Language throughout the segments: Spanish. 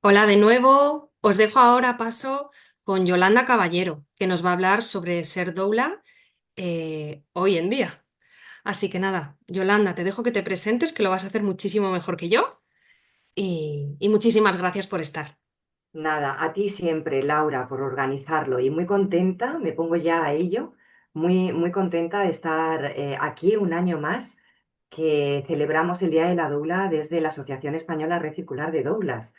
Hola de nuevo. Os dejo ahora paso con Yolanda Caballero, que nos va a hablar sobre ser doula hoy en día. Así que nada, Yolanda, te dejo que te presentes, que lo vas a hacer muchísimo mejor que yo. Y muchísimas gracias por estar. Nada, a ti siempre, Laura, por organizarlo y muy contenta, me pongo ya a ello, muy contenta de estar aquí un año más que celebramos el Día de la Doula desde la Asociación Española Red Circular de Doulas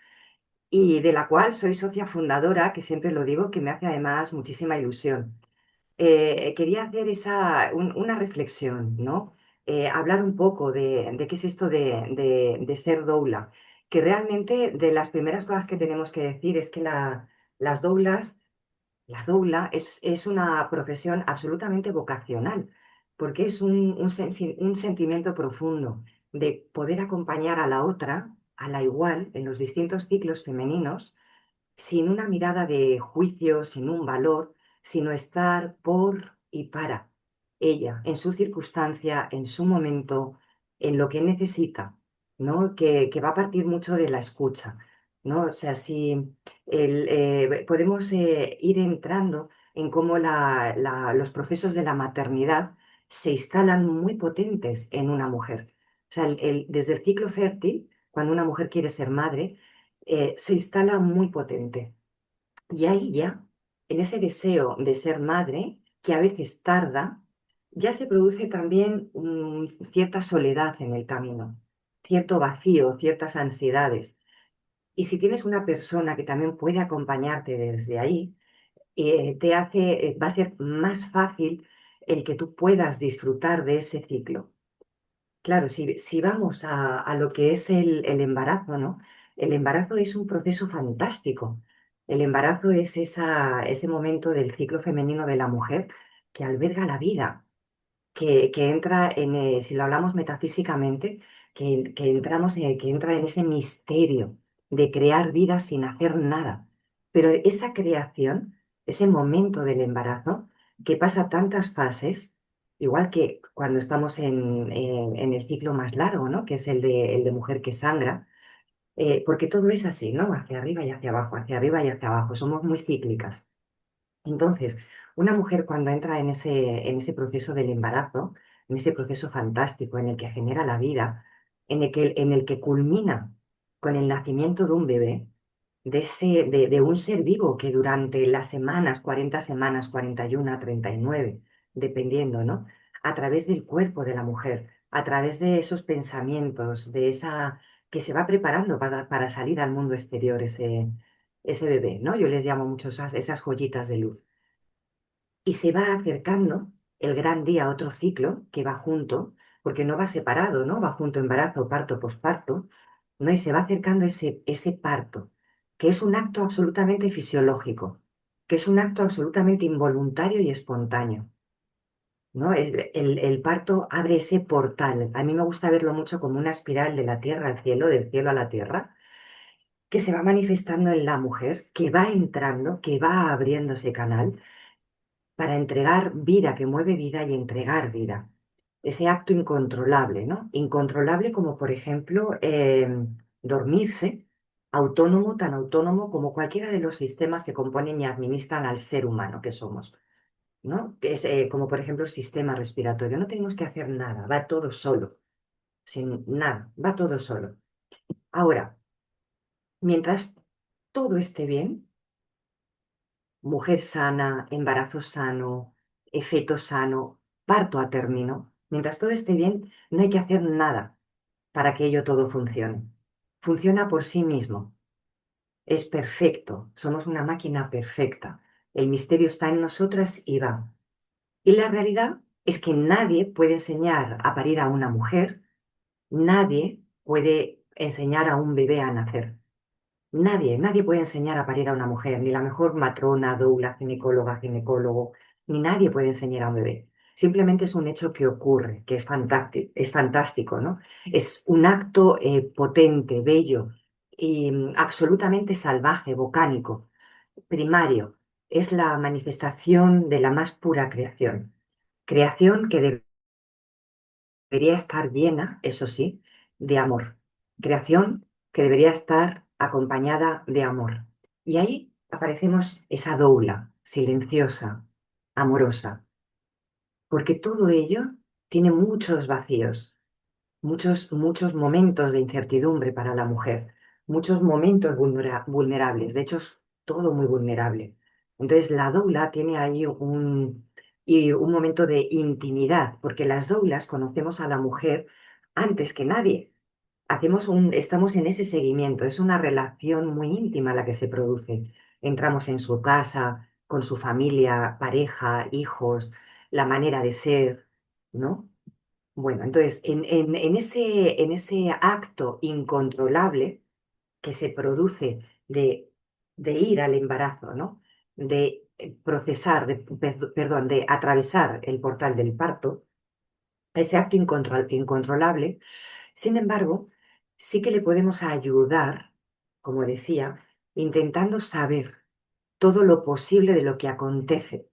y de la cual soy socia fundadora, que siempre lo digo, que me hace además muchísima ilusión. Quería hacer una reflexión, ¿no? Hablar un poco de qué es esto de ser doula, que realmente de las primeras cosas que tenemos que decir es que las doulas, la doula es una profesión absolutamente vocacional, porque es un sentimiento profundo de poder acompañar a la otra, a la igual, en los distintos ciclos femeninos sin una mirada de juicio, sin un valor, sino estar por y para ella, en su circunstancia, en su momento, en lo que necesita, ¿no? Que va a partir mucho de la escucha, ¿no? O sea, si podemos ir entrando en cómo los procesos de la maternidad se instalan muy potentes en una mujer. O sea, desde el ciclo fértil, cuando una mujer quiere ser madre, se instala muy potente. Y ahí ya, en ese deseo de ser madre, que a veces tarda, ya se produce también cierta soledad en el camino, cierto vacío, ciertas ansiedades. Y si tienes una persona que también puede acompañarte desde ahí, va a ser más fácil el que tú puedas disfrutar de ese ciclo. Claro, si vamos a lo que es el embarazo, ¿no? El embarazo es un proceso fantástico. El embarazo es ese momento del ciclo femenino de la mujer que alberga la vida, que entra si lo hablamos metafísicamente, que entra en ese misterio de crear vida sin hacer nada. Pero esa creación, ese momento del embarazo, que pasa tantas fases, igual que cuando estamos en el ciclo más largo, ¿no? Que es el de mujer que sangra, porque todo es así, ¿no? Hacia arriba y hacia abajo, hacia arriba y hacia abajo, somos muy cíclicas. Entonces, una mujer cuando entra en ese proceso del embarazo, en ese proceso fantástico en el que genera la vida, en el que culmina con el nacimiento de un bebé, de un ser vivo que durante las semanas, 40 semanas, 41, 39, dependiendo, ¿no? A través del cuerpo de la mujer, a través de esos pensamientos, que se va preparando para salir al mundo exterior ese bebé, ¿no? Yo les llamo mucho esas joyitas de luz. Y se va acercando el gran día a otro ciclo que va junto, porque no va separado, ¿no? Va junto embarazo, parto, posparto, ¿no? Y se va acercando ese parto, que es un acto absolutamente fisiológico, que es un acto absolutamente involuntario y espontáneo, ¿no? El parto abre ese portal. A mí me gusta verlo mucho como una espiral de la tierra al cielo, del cielo a la tierra, que se va manifestando en la mujer, que va entrando, que va abriendo ese canal para entregar vida, que mueve vida y entregar vida. Ese acto incontrolable, ¿no? Incontrolable como, por ejemplo, dormirse, autónomo, tan autónomo como cualquiera de los sistemas que componen y administran al ser humano que somos, ¿no? Que es como, por ejemplo, el sistema respiratorio. No tenemos que hacer nada, va todo solo, sin nada, va todo solo. Ahora, mientras todo esté bien, mujer sana, embarazo sano, feto sano, parto a término. Mientras todo esté bien, no hay que hacer nada para que ello todo funcione. Funciona por sí mismo. Es perfecto. Somos una máquina perfecta. El misterio está en nosotras y va. Y la realidad es que nadie puede enseñar a parir a una mujer, nadie puede enseñar a un bebé a nacer. Nadie puede enseñar a parir a una mujer, ni la mejor matrona, doula, ginecóloga, ginecólogo, ni nadie puede enseñar a un bebé. Simplemente es un hecho que ocurre, que es fantástico, ¿no? Es un acto potente, bello y absolutamente salvaje, volcánico, primario. Es la manifestación de la más pura creación. Creación que debería estar llena, eso sí, de amor. Creación que debería estar acompañada de amor. Y ahí aparecemos esa doula, silenciosa, amorosa, porque todo ello tiene muchos vacíos, muchos momentos de incertidumbre para la mujer, muchos momentos vulnerables, de hecho es todo muy vulnerable. Entonces la doula tiene ahí un momento de intimidad, porque las doulas conocemos a la mujer antes que nadie. Estamos en ese seguimiento, es una relación muy íntima la que se produce. Entramos en su casa, con su familia, pareja, hijos, la manera de ser, ¿no? Bueno, entonces, en ese acto incontrolable que se produce de ir al embarazo, ¿no? De procesar, perdón, de atravesar el portal del parto, ese acto incontrolable, sin embargo, sí que le podemos ayudar, como decía, intentando saber todo lo posible de lo que acontece,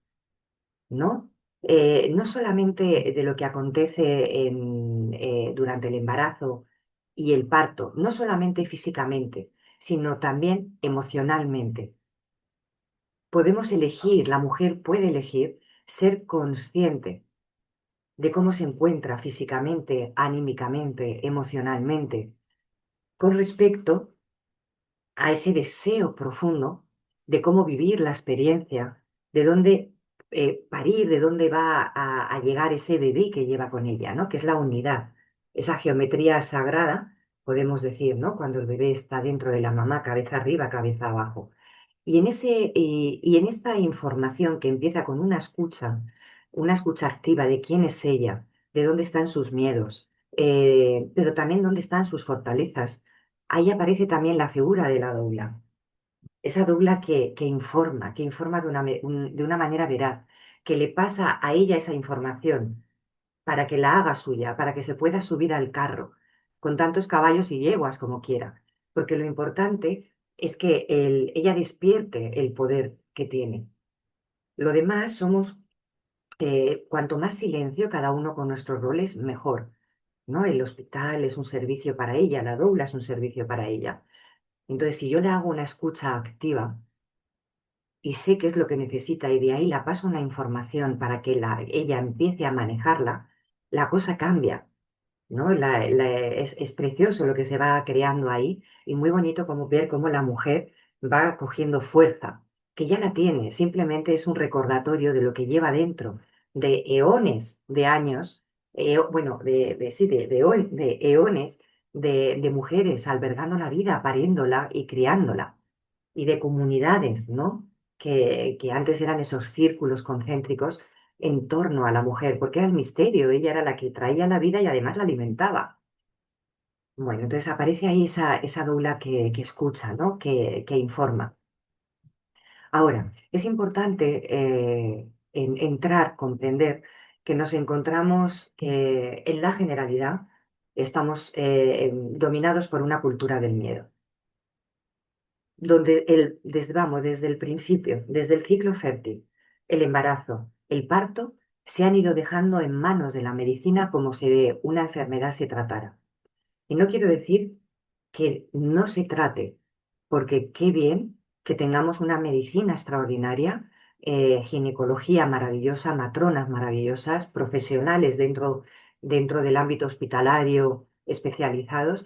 ¿no? No solamente de lo que acontece durante el embarazo y el parto, no solamente físicamente, sino también emocionalmente. Podemos elegir, la mujer puede elegir ser consciente de cómo se encuentra físicamente, anímicamente, emocionalmente, con respecto a ese deseo profundo de cómo vivir la experiencia, de dónde parir, de dónde va a llegar ese bebé que lleva con ella, ¿no? Que es la unidad, esa geometría sagrada, podemos decir, ¿no? Cuando el bebé está dentro de la mamá, cabeza arriba, cabeza abajo. Y en esta información que empieza con una escucha activa de quién es ella, de dónde están sus miedos, pero también dónde están sus fortalezas. Ahí aparece también la figura de la doula, esa doula que informa de una manera veraz, que le pasa a ella esa información para que la haga suya, para que se pueda subir al carro, con tantos caballos y yeguas como quiera. Porque lo importante es que ella despierte el poder que tiene. Lo demás somos, cuanto más silencio, cada uno con nuestros roles, mejor. ¿No? El hospital es un servicio para ella, la doula es un servicio para ella. Entonces, si yo le hago una escucha activa y sé qué es lo que necesita y de ahí la paso una información para que ella empiece a manejarla, la cosa cambia, ¿no? Es precioso lo que se va creando ahí y muy bonito como ver cómo la mujer va cogiendo fuerza, que ya la tiene, simplemente es un recordatorio de lo que lleva dentro, de eones de años, bueno, sí, de eones de mujeres albergando la vida, pariéndola y criándola, y de comunidades, ¿no? Que antes eran esos círculos concéntricos en torno a la mujer, porque era el misterio, ella era la que traía la vida y además la alimentaba. Bueno, entonces aparece ahí esa doula que escucha, ¿no? Que informa. Ahora, es importante entrar, comprender que nos encontramos en la generalidad, estamos dominados por una cultura del miedo donde vamos, desde el principio, desde el ciclo fértil, el embarazo, el parto, se han ido dejando en manos de la medicina como si una enfermedad se tratara. Y no quiero decir que no se trate, porque qué bien que tengamos una medicina extraordinaria, ginecología maravillosa, matronas maravillosas, profesionales dentro del ámbito hospitalario especializados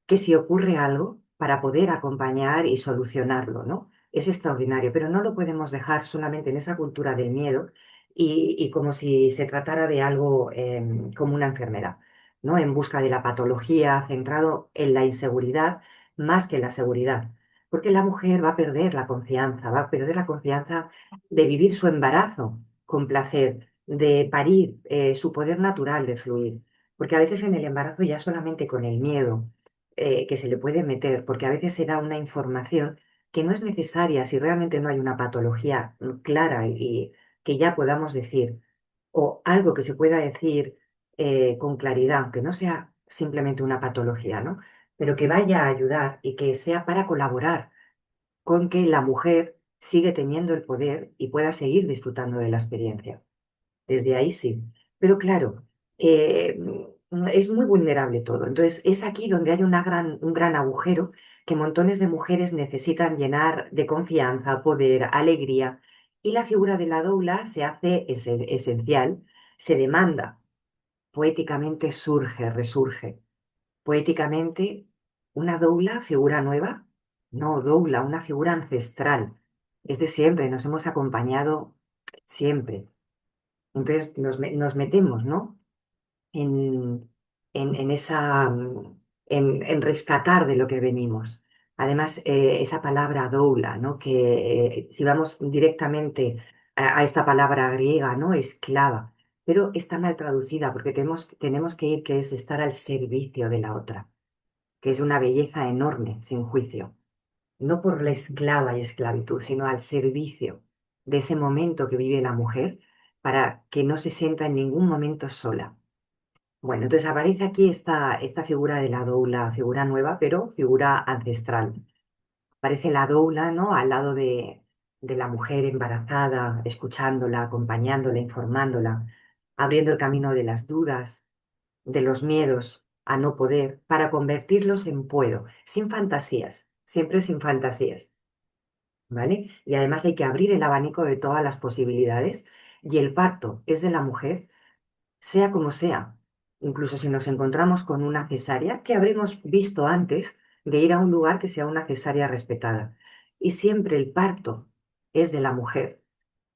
que si ocurre algo para poder acompañar y solucionarlo, ¿no? Es extraordinario, pero no lo podemos dejar solamente en esa cultura del miedo y como si se tratara de algo como una enfermedad, ¿no? En busca de la patología, centrado en la inseguridad más que en la seguridad. Porque la mujer va a perder la confianza, va a perder la confianza de vivir su embarazo con placer, de parir, su poder natural de fluir. Porque a veces en el embarazo ya solamente con el miedo que se le puede meter, porque a veces se da una información que no es necesaria si realmente no hay una patología clara y que ya podamos decir, o algo que se pueda decir con claridad, aunque no sea simplemente una patología, ¿no? Pero que vaya a ayudar y que sea para colaborar con que la mujer sigue teniendo el poder y pueda seguir disfrutando de la experiencia. Desde ahí sí. Pero claro, es muy vulnerable todo. Entonces, es aquí donde hay un gran agujero que montones de mujeres necesitan llenar de confianza, poder, alegría, y la figura de la doula se hace esencial, se demanda, poéticamente surge, resurge. Poéticamente, una doula, figura nueva, no doula, una figura ancestral. Es de siempre, nos hemos acompañado siempre. Entonces nos metemos, ¿no? En, en esa, en rescatar de lo que venimos. Además, esa palabra doula, ¿no? Que si vamos directamente a esta palabra griega, ¿no? Esclava, pero está mal traducida porque tenemos que ir, que es estar al servicio de la otra, que es una belleza enorme, sin juicio, no por la esclava y esclavitud, sino al servicio de ese momento que vive la mujer para que no se sienta en ningún momento sola. Bueno, entonces aparece aquí esta figura de la doula, figura nueva, pero figura ancestral. Aparece la doula, ¿no? Al lado de la mujer embarazada, escuchándola, acompañándola, informándola, abriendo el camino de las dudas, de los miedos a no poder, para convertirlos en puedo, sin fantasías, siempre sin fantasías, ¿vale? Y además hay que abrir el abanico de todas las posibilidades y el parto es de la mujer, sea como sea. Incluso si nos encontramos con una cesárea, que habremos visto antes de ir a un lugar que sea una cesárea respetada. Y siempre el parto es de la mujer,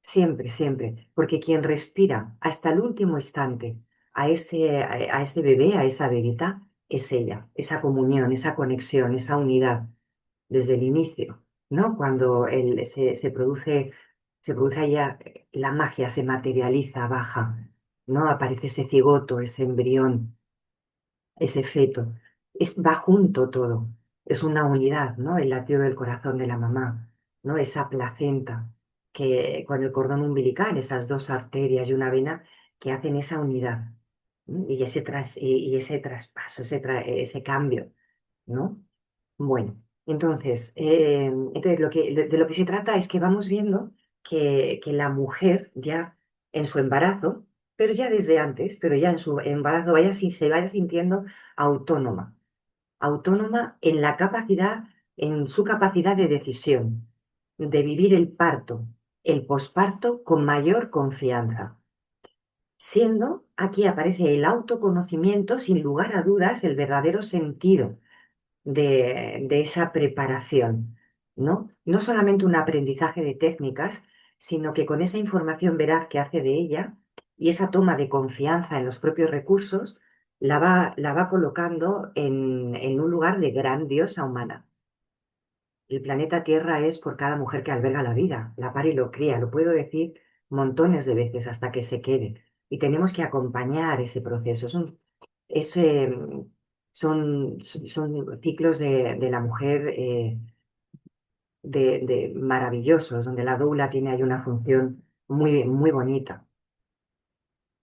siempre, siempre, porque quien respira hasta el último instante a ese bebé, a esa bebita, es ella, esa comunión, esa conexión, esa unidad desde el inicio, ¿no? Cuando se produce allá, la magia se materializa, baja, ¿no? Aparece ese cigoto, ese embrión, ese feto. Va junto todo. Es una unidad, ¿no? El latido del corazón de la mamá, ¿no? Esa placenta que con el cordón umbilical, esas dos arterias y una vena que hacen esa unidad. ¿M? Y ese traspaso, ese cambio, ¿no? Bueno, entonces de lo que se trata es que vamos viendo que la mujer ya en su embarazo, pero ya desde antes, pero ya en su embarazo se vaya sintiendo autónoma, autónoma en la capacidad, en su capacidad de decisión, de vivir el parto, el posparto con mayor confianza. Siendo, aquí aparece el autoconocimiento, sin lugar a dudas, el verdadero sentido de esa preparación, ¿no? No solamente un aprendizaje de técnicas, sino que con esa información veraz que hace de ella y esa toma de confianza en los propios recursos, la va colocando en un lugar de gran diosa humana. El planeta Tierra es por cada mujer que alberga la vida, la pare y lo cría, lo puedo decir montones de veces hasta que se quede. Y tenemos que acompañar ese proceso. Es, eh, son ciclos de la mujer maravillosos, donde la doula tiene ahí una función muy, muy bonita.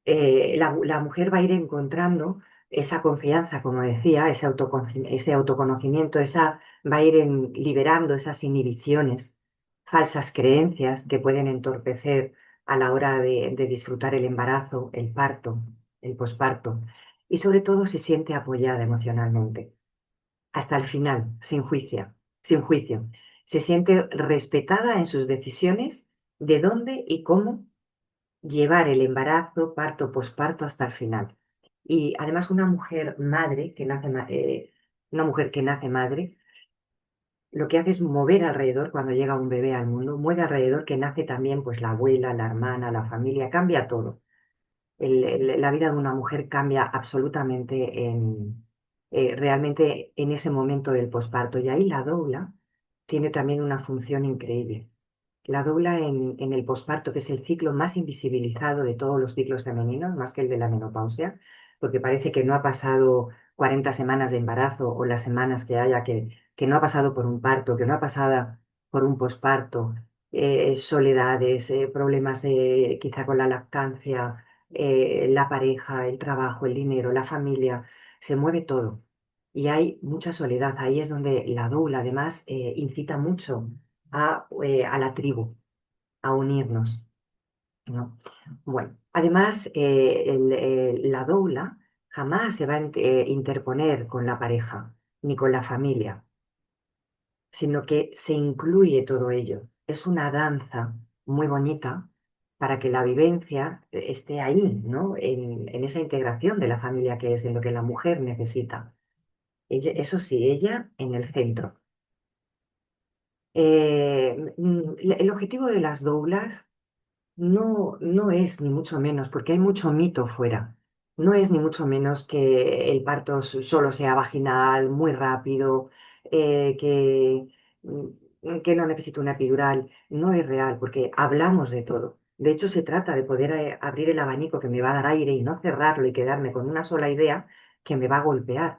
La mujer va a ir encontrando esa confianza, como decía, ese autoconocimiento, va a ir liberando esas inhibiciones, falsas creencias que pueden entorpecer a la hora de disfrutar el embarazo, el parto, el posparto, y sobre todo se siente apoyada emocionalmente, hasta el final, sin juicio, sin juicio. Se siente respetada en sus decisiones de dónde y cómo llevar el embarazo, parto, posparto hasta el final. Y además una mujer madre que nace, una mujer que nace madre, lo que hace es mover alrededor cuando llega un bebé al mundo, mueve alrededor que nace también pues la abuela, la hermana, la familia, cambia todo. La vida de una mujer cambia absolutamente realmente en ese momento del posparto. Y ahí la doula tiene también una función increíble. La doula en el posparto, que es el ciclo más invisibilizado de todos los ciclos femeninos, más que el de la menopausia, porque parece que no ha pasado 40 semanas de embarazo o las semanas que haya, que no ha pasado por un parto, que no ha pasado por un posparto, soledades, problemas quizá con la lactancia, la pareja, el trabajo, el dinero, la familia, se mueve todo. Y hay mucha soledad. Ahí es donde la doula además incita mucho a la tribu, a unirnos, ¿no? Bueno, además, la doula jamás se va a interponer con la pareja ni con la familia. sino que se incluye todo ello. Es una danza muy bonita para que la vivencia esté ahí, ¿no? En esa integración de la familia que es, en lo que la mujer necesita. Eso sí, ella en el centro. El objetivo de las doulas no es ni mucho menos, porque hay mucho mito fuera. No es ni mucho menos que el parto solo sea vaginal, muy rápido, que no necesito una epidural. No es real, porque hablamos de todo. De hecho, se trata de poder abrir el abanico que me va a dar aire y no cerrarlo y quedarme con una sola idea que me va a golpear.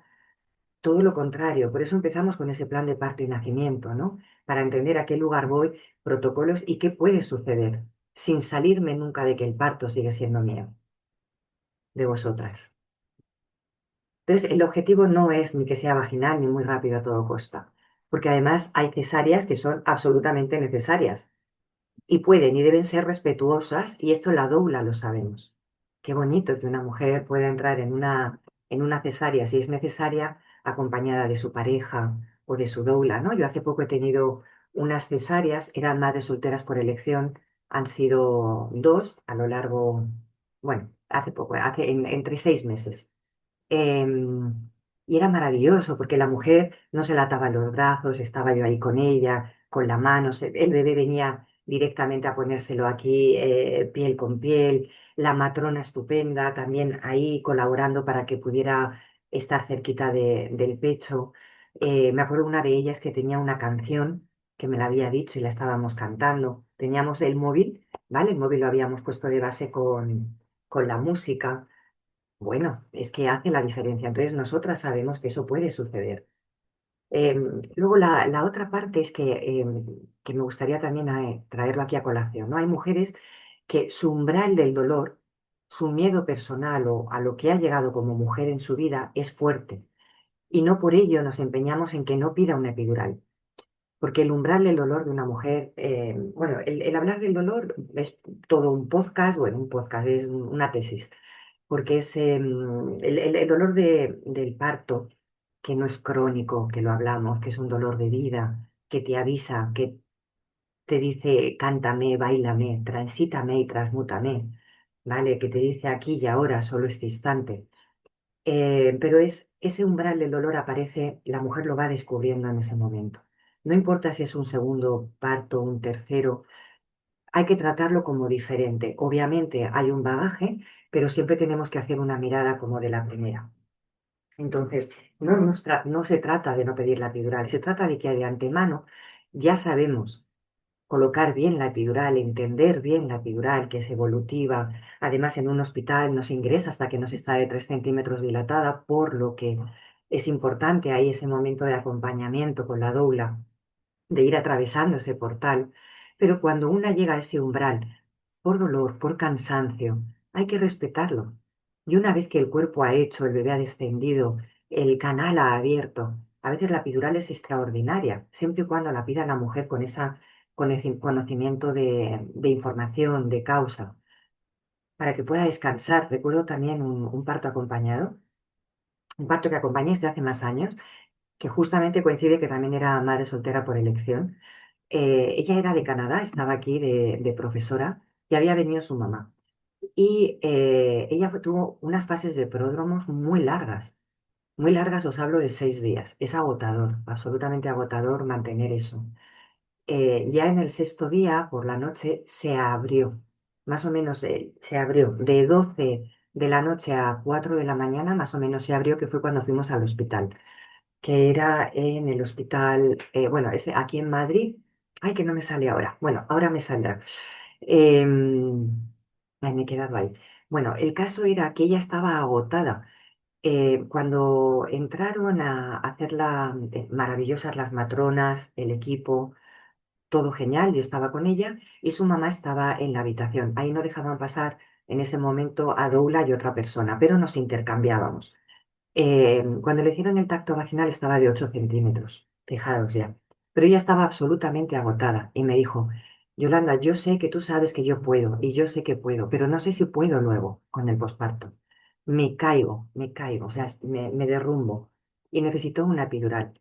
Todo lo contrario, por eso empezamos con ese plan de parto y nacimiento, ¿no? Para entender a qué lugar voy, protocolos y qué puede suceder, sin salirme nunca de que el parto sigue siendo mío, de vosotras. Entonces, el objetivo no es ni que sea vaginal ni muy rápido a todo costa, porque además hay cesáreas que son absolutamente necesarias y pueden y deben ser respetuosas, y esto la doula lo sabemos. Qué bonito que una mujer pueda entrar en una cesárea, si es necesaria, acompañada de su pareja o de su doula, ¿no? Yo hace poco he tenido unas cesáreas, eran madres solteras por elección, han sido dos a lo largo, bueno, hace poco, entre 6 meses. Em, y era maravilloso porque la mujer no se la ataba los brazos, estaba yo ahí con ella, con la mano, el bebé venía directamente a ponérselo aquí, piel con piel, la matrona estupenda también ahí colaborando para que pudiera estar cerquita del pecho. Me acuerdo una de ellas que tenía una canción que me la había dicho y la estábamos cantando. Teníamos el móvil, ¿vale? El móvil lo habíamos puesto de base con la música. Bueno, es que hace la diferencia. Entonces, nosotras sabemos que eso puede suceder. Luego, la otra parte es que me gustaría también traerlo aquí a colación, ¿no? Hay mujeres que su umbral del dolor, su miedo personal o a lo que ha llegado como mujer en su vida es fuerte. Y no por ello nos empeñamos en que no pida una epidural. Porque el umbral del dolor de una mujer, bueno, el hablar del dolor es todo un podcast, bueno, un podcast, es una tesis porque es el dolor del parto, que no es crónico, que lo hablamos, que es un dolor de vida, que te avisa, que te dice cántame, báilame, transítame y transmútame, ¿vale? Que te dice aquí y ahora, solo este instante. Pero es ese umbral del dolor aparece, la mujer lo va descubriendo en ese momento. No importa si es un segundo parto, un tercero, hay que tratarlo como diferente. Obviamente hay un bagaje, pero siempre tenemos que hacer una mirada como de la primera. Entonces, no se trata de no pedir la epidural, se trata de que de antemano ya sabemos colocar bien la epidural, entender bien la epidural, que es evolutiva. Además, en un hospital no se ingresa hasta que no se está de 3 centímetros dilatada, por lo que es importante ahí ese momento de acompañamiento con la doula de ir atravesando ese portal, pero cuando una llega a ese umbral, por dolor, por cansancio, hay que respetarlo. Y una vez que el cuerpo ha hecho, el bebé ha descendido, el canal ha abierto, a veces la epidural es extraordinaria, siempre y cuando la pida la mujer con ese conocimiento de información, de causa, para que pueda descansar. Recuerdo también un parto acompañado, un parto que acompañé desde hace más años, que justamente coincide que también era madre soltera por elección. Ella era de Canadá, estaba aquí de profesora y había venido su mamá. Y ella tuvo unas fases de pródromos muy largas, os hablo de 6 días. Es agotador, absolutamente agotador mantener eso. Ya en el sexto día, por la noche, se abrió, más o menos se abrió de 12 de la noche a 4 de la mañana, más o menos se abrió, que fue cuando fuimos al hospital que era en el hospital, bueno, aquí en Madrid. Ay, que no me sale ahora. Bueno, ahora me saldrá. Em, Ay, me he quedado ahí. Bueno, el caso era que ella estaba agotada. Cuando entraron a hacerla, maravillosas las matronas, el equipo, todo genial, yo estaba con ella y su mamá estaba en la habitación. Ahí no dejaban pasar en ese momento a Doula y otra persona, pero nos intercambiábamos. Cuando le hicieron el tacto vaginal estaba de 8 centímetros, fijaros ya. Pero ella estaba absolutamente agotada y me dijo, Yolanda, yo sé que tú sabes que yo puedo y yo sé que puedo, pero no sé si puedo luego con el posparto. Me caigo, o sea, me derrumbo y necesito una epidural.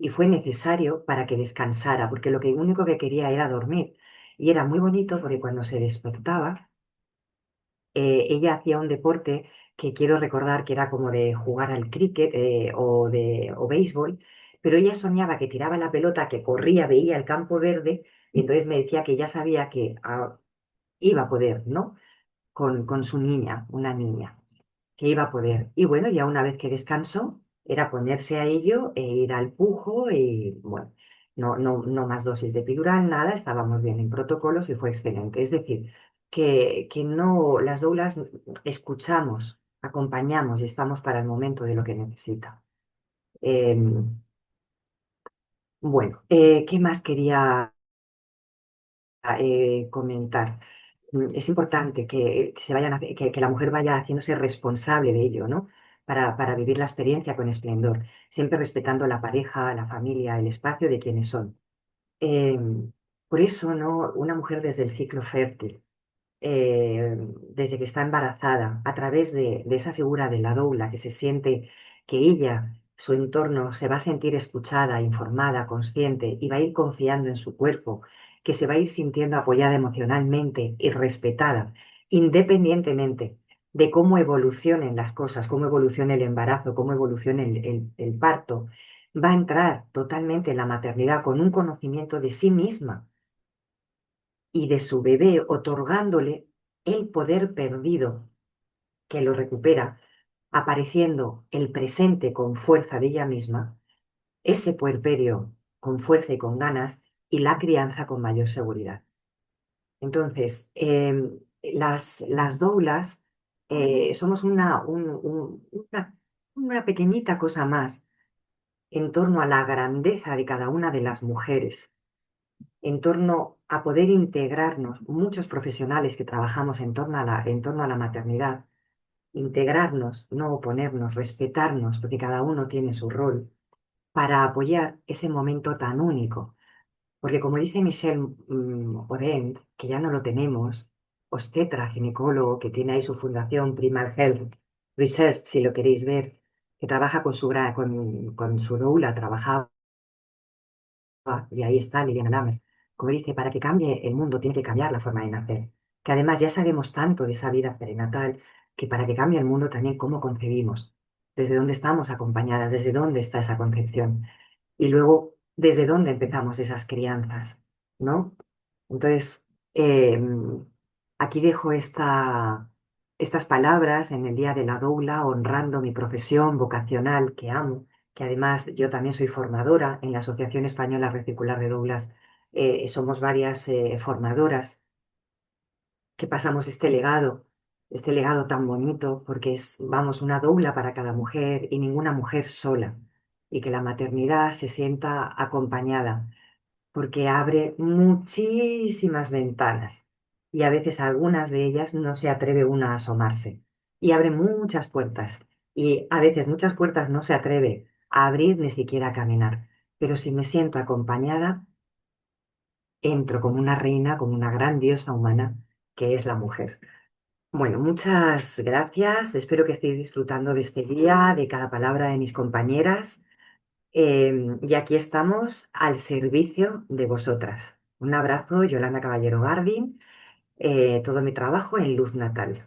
y fue necesario para que descansara, porque lo que único que quería era dormir. Y era muy bonito porque cuando se despertaba, ella hacía un deporte que quiero recordar que era como de jugar al cricket o béisbol, pero ella soñaba que tiraba la pelota, que corría, veía el campo verde, y entonces me decía que ya sabía que iba a poder, ¿no? Con su niña, una niña que iba a poder. Y bueno, ya una vez que descansó, era ponerse a ello e ir al pujo y bueno, no más dosis de epidural, nada, estábamos bien en protocolos y fue excelente. Es decir, que no, las doulas escuchamos, acompañamos y estamos para el momento de lo que necesita. Bueno, ¿qué más quería comentar? Es importante que se vayan que la mujer vaya haciéndose responsable de ello, ¿no? Para vivir la experiencia con esplendor, siempre respetando la pareja, la familia, el espacio de quienes son. Eh, por eso, ¿no? Una mujer desde el ciclo fértil, desde que está embarazada, a través de esa figura de la doula, que se siente que ella, su entorno, se va a sentir escuchada, informada, consciente y va a ir confiando en su cuerpo, que se va a ir sintiendo apoyada emocionalmente y respetada, independientemente de cómo evolucionen las cosas, cómo evolucione el embarazo, cómo evolucione el parto, va a entrar totalmente en la maternidad con un conocimiento de sí misma y de su bebé, otorgándole el poder perdido que lo recupera, apareciendo el presente con fuerza de ella misma, ese puerperio con fuerza y con ganas, y la crianza con mayor seguridad. Entonces, las doulas somos una pequeñita cosa más en torno a la grandeza de cada una de las mujeres, en torno a poder integrarnos, muchos profesionales que trabajamos en torno a la maternidad, integrarnos, no oponernos, respetarnos, porque cada uno tiene su rol, para apoyar ese momento tan único. Porque como dice Michel Odent, que ya no lo tenemos, obstetra, ginecólogo, que tiene ahí su fundación Primal Health Research, si lo queréis ver, que trabaja con su doula, trabajaba y ahí está Liliana Lames. Como dice, para que cambie el mundo tiene que cambiar la forma de nacer. Que además ya sabemos tanto de esa vida perinatal que para que cambie el mundo también cómo concebimos, desde dónde estamos acompañadas, desde dónde está esa concepción y luego desde dónde empezamos esas crianzas, ¿no? Entonces, eh, aquí dejo estas palabras en el Día de la Doula, honrando mi profesión vocacional que amo, que además yo también soy formadora en la Asociación Española Reticular de Doulas. Somos varias formadoras que pasamos este legado tan bonito, porque es, vamos, una doula para cada mujer y ninguna mujer sola, y que la maternidad se sienta acompañada porque abre muchísimas ventanas y a veces algunas de ellas no se atreve una a asomarse y abre muchas puertas y a veces muchas puertas no se atreve a abrir ni siquiera a caminar. Pero si me siento acompañada, entro como una reina, como una gran diosa humana que es la mujer. Bueno, muchas gracias. Espero que estéis disfrutando de este día, de cada palabra de mis compañeras. Y aquí estamos al servicio de vosotras. Un abrazo, Yolanda Caballero Gardin, todo mi trabajo en Luz Natal.